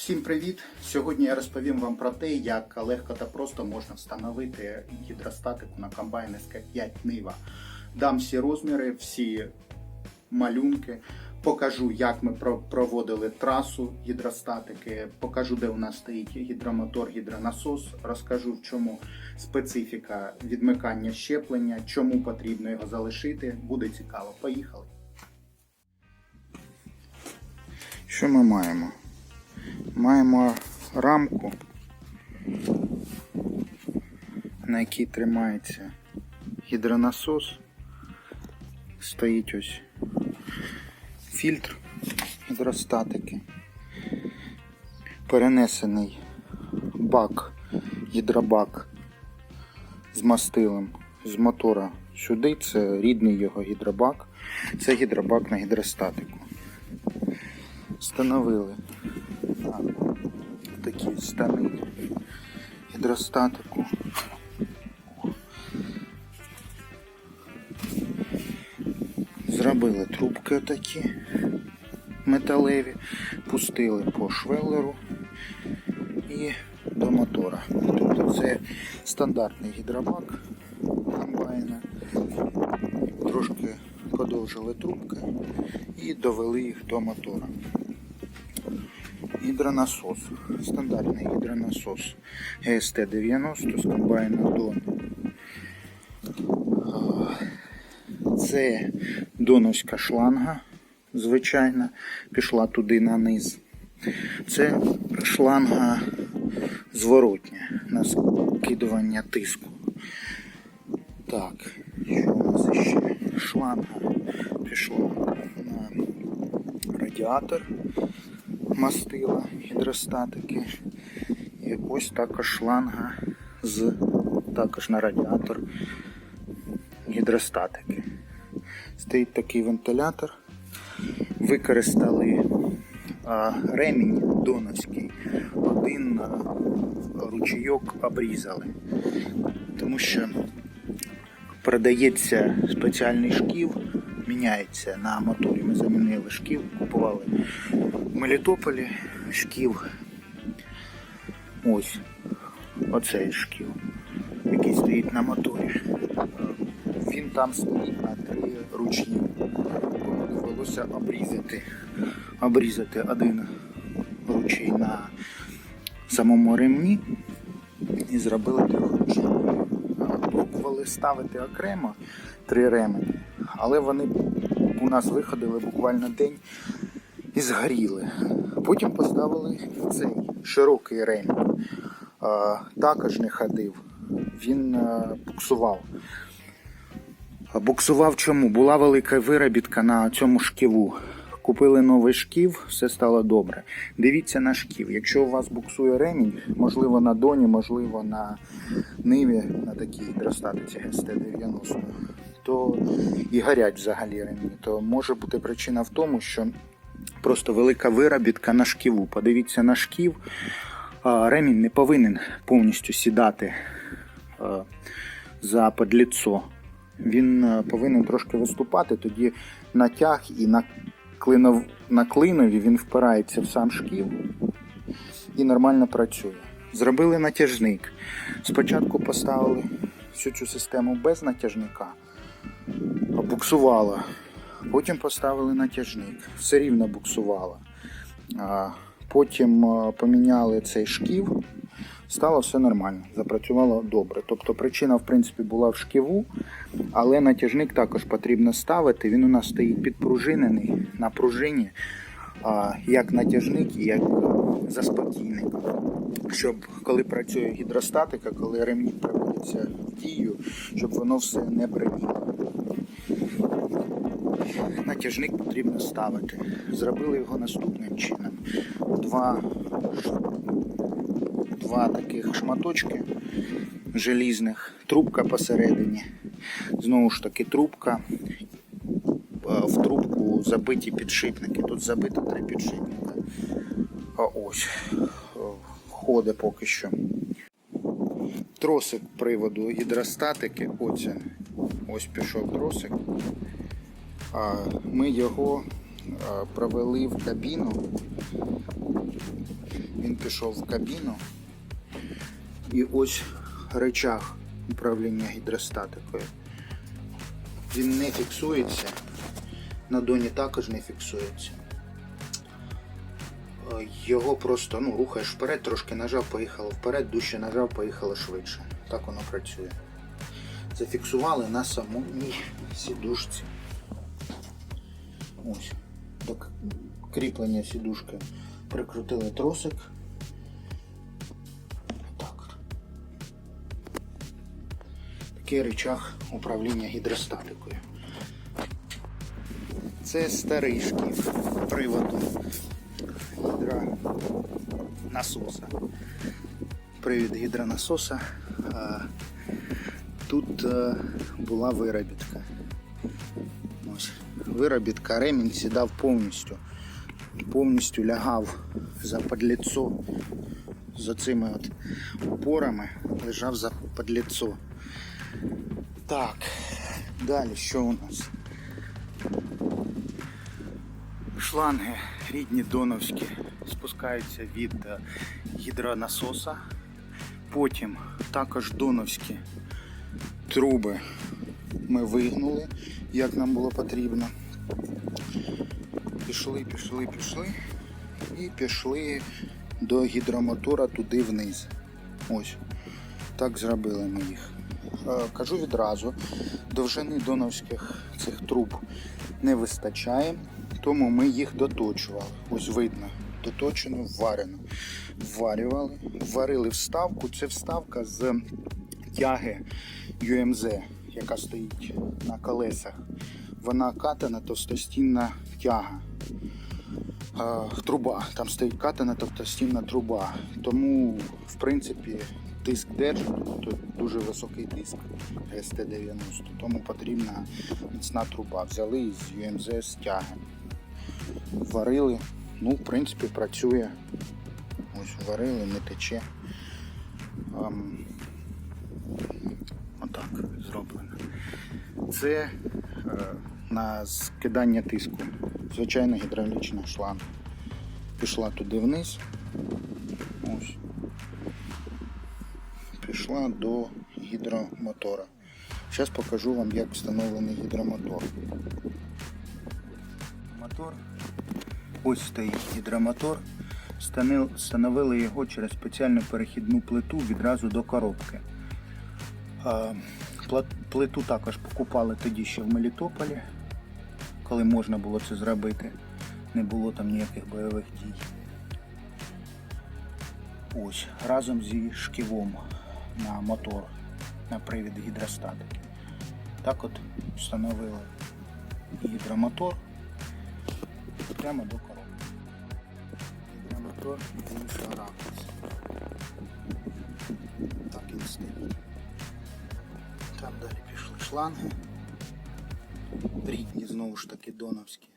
Всім привіт! Сьогодні я розповім вам про те, як легко та просто можна встановити гідростатику на комбайн СК5 Нива. Дам всі розміри, всі малюнки, покажу, як ми проводили трасу гідростатики, покажу, де у нас стоїть гідромотор, гідронасос, розкажу, в чому специфіка відмикання щеплення, чому потрібно його залишити. Буде цікаво. Поїхали! Що ми маємо? Маємо рамку, на якій тримається гідронасос. Стоїть ось фільтр гідростатики. Перенесений бак, гідробак з мастилом з мотора сюди. Це рідний його гідробак. Це гідробак на гідростатику. Встановили такі стани гідростатику. Зробили трубки такі металеві, пустили по швеллеру і до мотора. Тобто це стандартний гідробак комбайна. Трошки подовжили трубки і довели їх до мотора. Гідронасос. Стандартний гідронасос ГСТ-90 з комбайна Дон. Це доновська шланга, звичайна, пішла туди на низ. Це шланга зворотня на скидування тиску. Так, що у нас ще? Шланга пішла на радіатор мастила гідростатики. І ось також шланга також на радіатор гідростатики. Стоїть такий вентилятор. Використали ремінь доновський. Один ручійок обрізали. Тому що продається спеціальний шків, міняється на моторі. Ми замінили шків, купували в Мелітополі шків. Ось оцей шків, який стоїть на моторі. Він там стоїть на 3 ручні. Довелося обрізати один ручій на самому ремні і зробили 3-ручні. Пробували ставити окремо 3 ремені, але вони у нас виходили буквально день і згоріли. Потім поставили цей широкий ремінь. Також не ходив. Він буксував. Буксував чому? Була велика виробітка на цьому шківу. Купили новий шків, все стало добре. Дивіться на шків. Якщо у вас буксує ремінь, можливо на Доні, можливо на Ниві, на такій гідростатиці ГСТ-90, то і горять взагалі ремні, то може бути причина в тому, що просто велика виробітка на шківу. Подивіться на шків. Ремінь не повинен повністю сідати за подліцо. Він повинен трошки виступати, тоді натяг і на клинові він впирається в сам шків і нормально працює. Зробили натяжник. Спочатку поставили всю цю систему без натяжника, буксувала. Потім поставили натяжник, все рівно буксувало. Потім поміняли цей шків, стало все нормально, запрацювало добре. Тобто причина, в принципі, була в шківу, але натяжник також потрібно ставити. Він у нас стоїть підпружинений на пружині, як натяжник і як заспокійник. Щоб коли працює гідростатика, коли ремні приводяться в дію, щоб воно все не бриніло. Натяжник потрібно ставити. Зробили його наступним чином. Два таких шматочки желізних, трубка посередині. Знову ж таки трубка. В трубку забиті підшипники. Тут забито 3 підшипника. А ось ходить поки що. Тросик приводу гідростатики. Ось пішов тросик. Ми його провели в кабіну. Він пішов в кабіну. І ось рычаг управління гідростатикою. Він не фіксується. На доні також не фіксується. Його просто рухаєш вперед, трошки нажав, поїхало вперед, дужче нажав, поїхало швидше. Так воно працює. Зафіксували на самій сідушці. Ось. До кріплення сідушки прикрутили тросик. Так. Такий рычаг управління гідростатикою. Це старий шкіф приводу гідронасоса. Привід гідронасоса. Тут була виробітка. Ось. Виробітка, ремінь сідав повністю лягав за подліцо. З оцими от опорами лежав за подліцо. Так, далі що у нас? Шланги рідні доновські спускаються від гідронасоса. Потім також доновські труби ми вигнули, як нам було потрібно. Пішли і пішли до гідромотора туди вниз. Ось, так зробили ми їх. Кажу відразу, довжини доновських цих труб не вистачає, тому ми їх доточували. Ось видно, доточено, вварено. Вварювали, варили вставку. Це вставка з тяги UMZ, яка стоїть на колесах. Вона катана товстостінна тяга. Труба, там стоїть катана товстостінна труба. Тому, в принципі, диск держить, тут дуже високий диск СТ-90, тому потрібна міцна труба. Взяли із UMZ з тяги. Варили, в принципі, працює. Ось варили, не тече. Отак зроблено. Це на скидання тиску. Звичайна гідравлічна шланга. Пішла туди вниз. Ось. Пішла до гідромотора. Зараз покажу вам, як встановлений гідромотор. Ось стоїть гідромотор. Встановили його через спеціальну перехідну плиту відразу до коробки. Плиту також покупали тоді ще в Мелітополі, коли можна було це зробити. Не було там ніяких бойових дій. Ось, разом зі шківом на мотор, на привід гідростатики. Так от встановили гідромотор прямо до коробки. Гідромотор з іншого ракурсу. Так він стоїть. Там далі пішли шланги. Рідні, знову ж таки, доновські.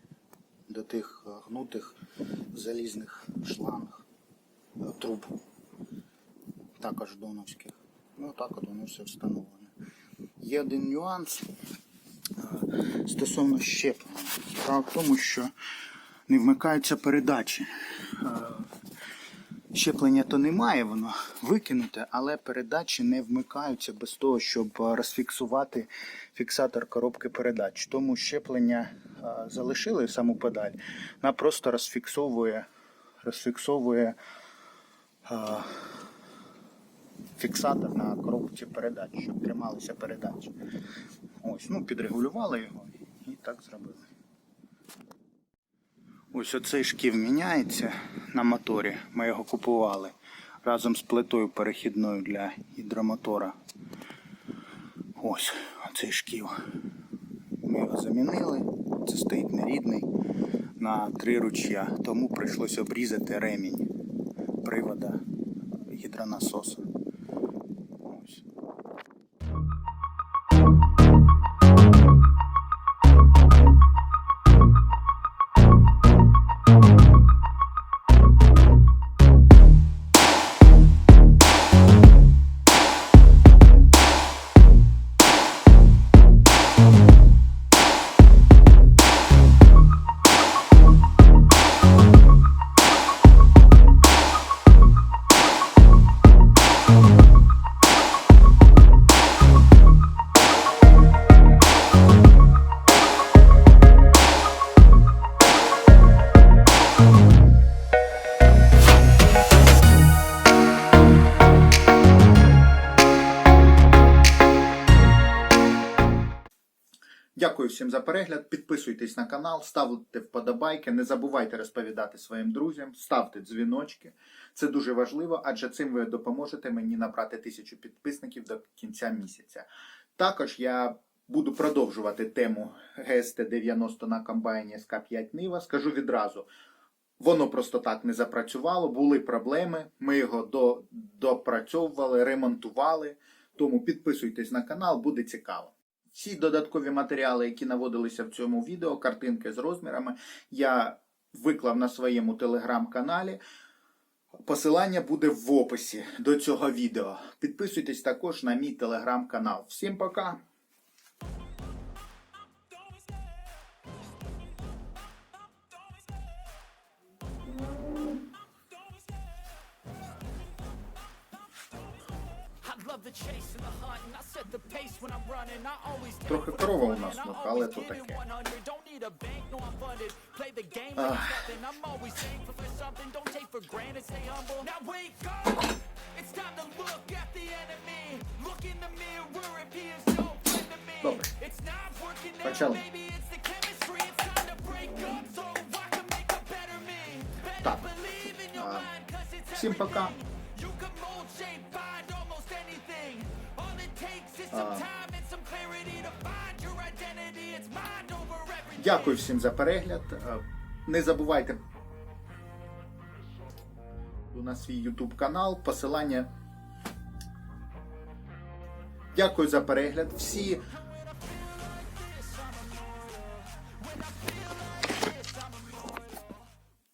До тих гнутих залізних шланг, труб. Також доновських. Так от воно все встановлено. Є один нюанс стосовно щеплення. Справа в тому, що не вмикаються передачі. Щеплення то немає, воно викинуте, але передачі не вмикаються без того, щоб розфіксувати фіксатор коробки передач. Тому щеплення залишили саму педаль, вона просто розфіксовує фіксатор на коробці передач, щоб трималися передачі. Ось, підрегулювали його і так зробили. Ось оцей шків міняється на моторі, ми його купували разом з плитою перехідною для гідромотора. Ось оцей шків. Ми його замінили, це стоїть нерідний, на 3 ручя, тому прийшлося обрізати ремінь привода гідронасоса. Ось. всім за перегляд. Підписуйтесь на канал, ставте вподобайки, не забувайте розповідати своїм друзям, ставте дзвіночки. Це дуже важливо, адже цим ви допоможете мені набрати 1000 підписників до кінця місяця. Також я буду продовжувати тему ГСТ-90 на комбайні СК-5 Нива. Скажу відразу, воно просто так не запрацювало, були проблеми, ми його допрацьовували, ремонтували. Тому підписуйтесь на канал, буде цікаво. Всі додаткові матеріали, які наводилися в цьому відео, картинки з розмірами, я виклав на своєму телеграм-каналі. Посилання буде в описі до цього відео. Підписуйтесь також на мій телеграм-канал. Всім пока! Трохи корова у нас, але то таке. Добре. Почали. Так. Всім пока. Дякую всім за перегляд. Не забувайте на свій YouTube канал, посилання. Дякую за перегляд. Всі